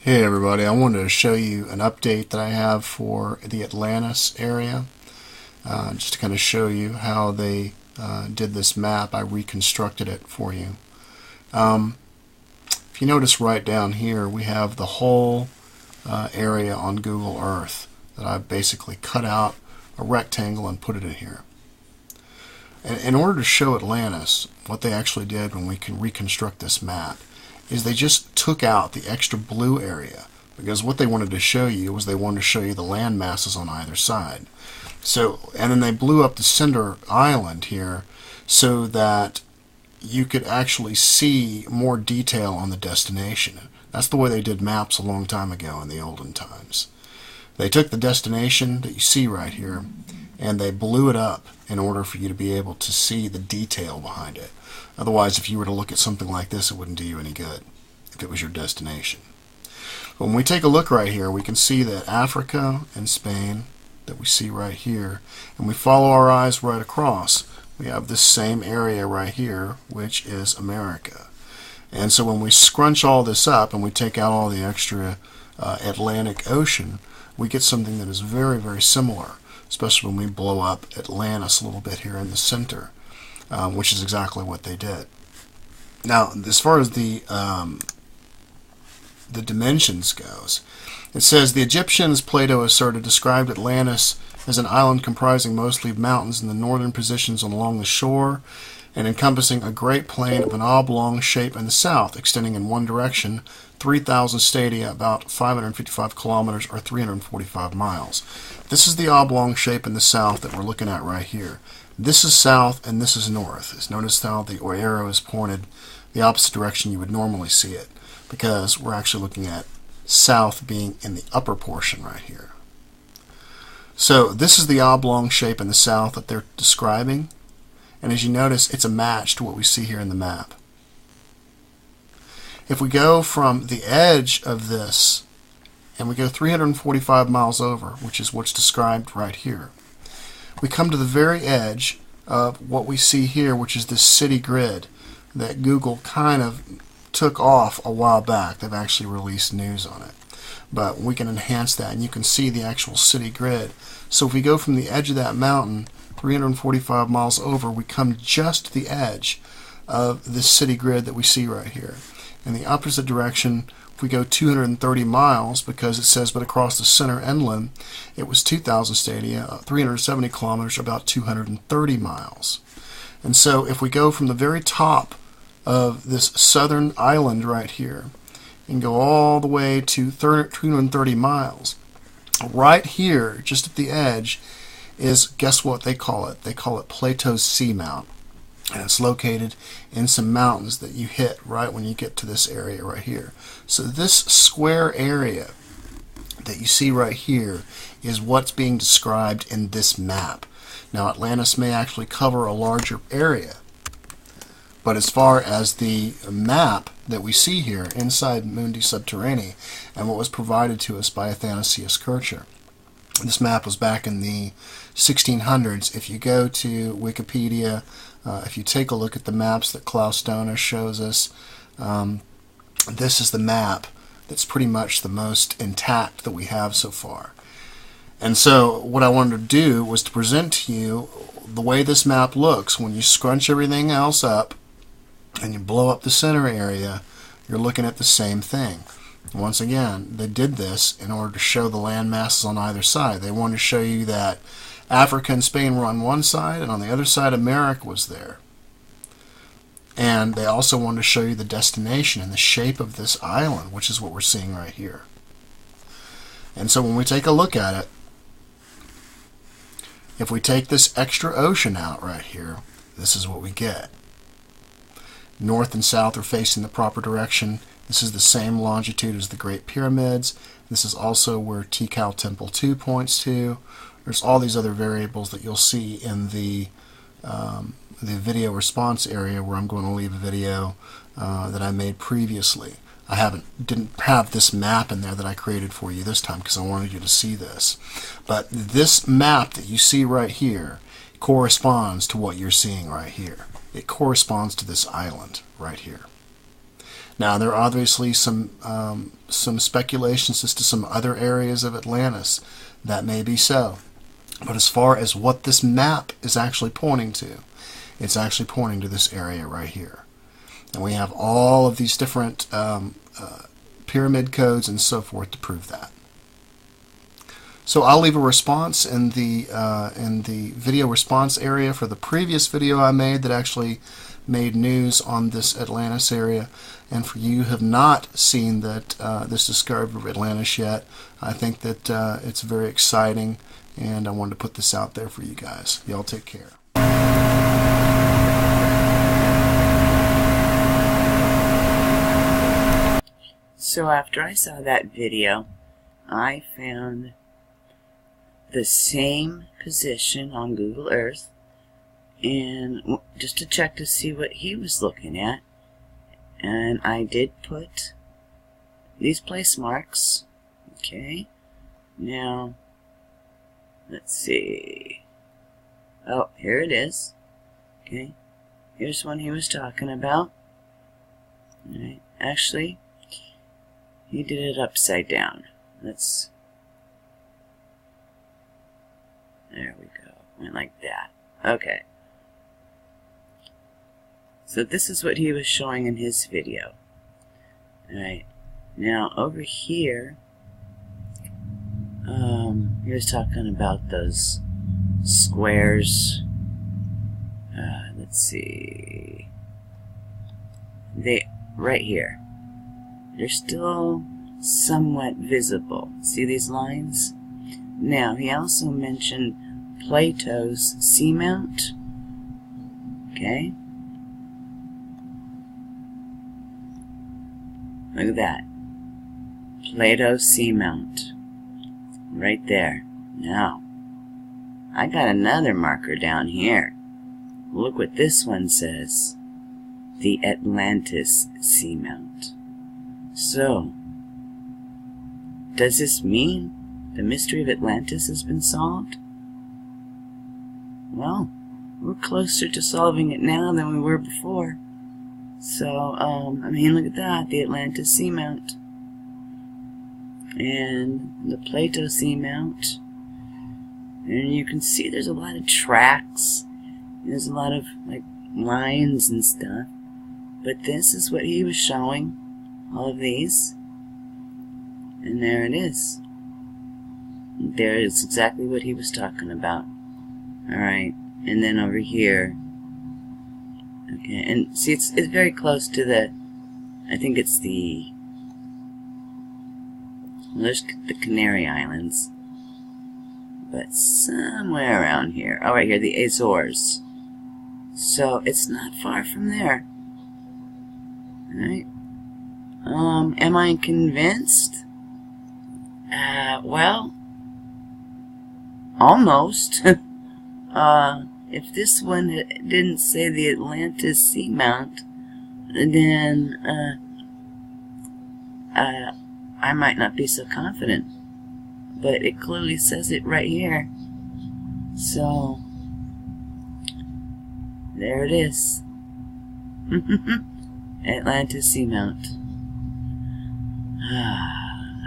Hey everybody, I wanted to show you an update that I have for the Atlantis area, just to kind of show you how they did this map. I reconstructed it for you. If you notice right down here, we have the whole area on Google Earth that I've basically cut out a rectangle and put it in here. And in order to show Atlantis, what they actually did when we can reconstruct this map is they just took out the extra blue area, because what they wanted to show you was they wanted to show you the land masses on either side. And then they blew up the center island here so that you could actually see more detail on the destination. That's the way they did maps a long time ago in the olden times. They took the destination that you see right here and they blew it up in order for you to be able to see the detail behind it. Otherwise, if you were to look at something like this, it wouldn't do you any good if it was your destination. When we take a look right here, we can see that Africa and Spain that we see right here, and we follow our eyes right across, we have this same area right here, which is America. And so when we scrunch all this up and we take out all the extra Atlantic Ocean, we get something that is very, very similar, especially when we blow up Atlantis a little bit here in the center, which is exactly what they did. Now, as far as the dimensions goes, it says the Egyptians, Plato asserted, described Atlantis as an island comprising mostly of mountains in the northern positions along the shore and encompassing a great plain of an oblong shape in the south, extending in one direction 3,000 stadia, about 555 kilometers or 345 miles. This is the oblong shape in the south that we're looking at right here. This is south and this is north. Notice how the arrow is pointed the opposite direction you would normally see it, because we're actually looking at south being in the upper portion right here. So this is the oblong shape in the south that they're describing, and as you notice, it's a match to what we see here in the map. If we go from the edge of this and we go 345 miles over, which is what's described right here, we come to the very edge of what we see here, which is this city grid that Google kind of took off a while back. They've actually released news on it. But we can enhance that and you can see the actual city grid. So if we go from the edge of that mountain 345 miles over, we come just to the edge of this city grid that we see right here. In the opposite direction, if we go 230 miles, because it says but across the center inland, it was 2,000 stadia, 370 kilometers, about 230 miles. And so if we go from the very top of this southern island right here and go all the way to 230 miles, right here, just at the edge, is, guess what they call it? They call it Plato's Seamount. And it's located in some mountains that you hit right when you get to this area right here. So this square area that you see right here is what's being described in this map. Now, Atlantis may actually cover a larger area, but as far as the map that we see here inside Mundi Subterranea and what was provided to us by Athanasius Kircher, this map was back in the 1600s. If you go to Wikipedia, if you take a look at the maps that Klaus Dona shows us, this is the map that's pretty much the most intact that we have so far. And so what I wanted to do was to present to you the way this map looks. When you scrunch everything else up and you blow up the center area, you're looking at the same thing. Once again, they did this in order to show the land masses on either side. They wanted to show you that Africa and Spain were on one side, and on the other side America was there. And they also wanted to show you the destination and the shape of this island, which is what we're seeing right here. And so when we take a look at it, if we take this extra ocean out right here, this is what we get. North and south are facing the proper direction. This is the same longitude as the Great Pyramids. This is also where Tikal Temple 2 points to. There's all these other variables that you'll see in the video response area, where I'm going to leave a video that I made previously. Didn't have this map in there that I created for you this time because I wanted you to see this. But this map that you see right here corresponds to what you're seeing right here. It corresponds to this island right here. Now, there are obviously some speculations as to some other areas of Atlantis. That may be so. But as far as what this map is actually pointing to, it's actually pointing to this area right here. And we have all of these different pyramid codes and so forth to prove that. So I'll leave a response in the video response area for the previous video I made that actually made news on this Atlantis area. And for you who have not seen that this discovery of Atlantis yet, I think that it's very exciting, and I wanted to put this out there for you guys. Y'all take care. So after I saw that video, I found the same position on Google Earth, and just to check to see what he was looking at, and I did put these place marks. Okay, now let's see. Oh, here it is. Okay, here's one he was talking about. All right, actually, he did it upside down. Let's. There we go. Went like that. Okay. So this is what he was showing in his video. Alright. Now over here, he was talking about those squares. Let's see. Right here. They're still somewhat visible. See these lines? Now, he also mentioned Plato's seamount. Okay. Look at that. Plato's seamount. Right there. Now, I got another marker down here. Look what this one says. The Atlantis seamount. So, does this mean the mystery of Atlantis has been solved? Well, we're closer to solving it now than we were before. So, I mean, look at that, the Atlantis seamount. And the Plato seamount. And you can see there's a lot of tracks. There's a lot of, like, lines and stuff. But this is what he was showing. All of these. And there it is. There is exactly what he was talking about. Alright, and then over here. Okay, and see, it's very close to the, I think it's the, well, there's the Canary Islands. But somewhere around here. Oh, right here, the Azores. So, it's not far from there. Alright. Am I convinced? Well, almost. If this one didn't say the Atlantis seamount, then, I might not be so confident. But it clearly says it right here. So, there it is. Atlantis seamount.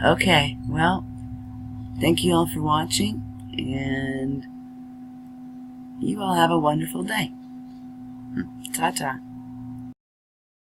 Okay, well, thank you all for watching, and you all have a wonderful day. Ta-ta.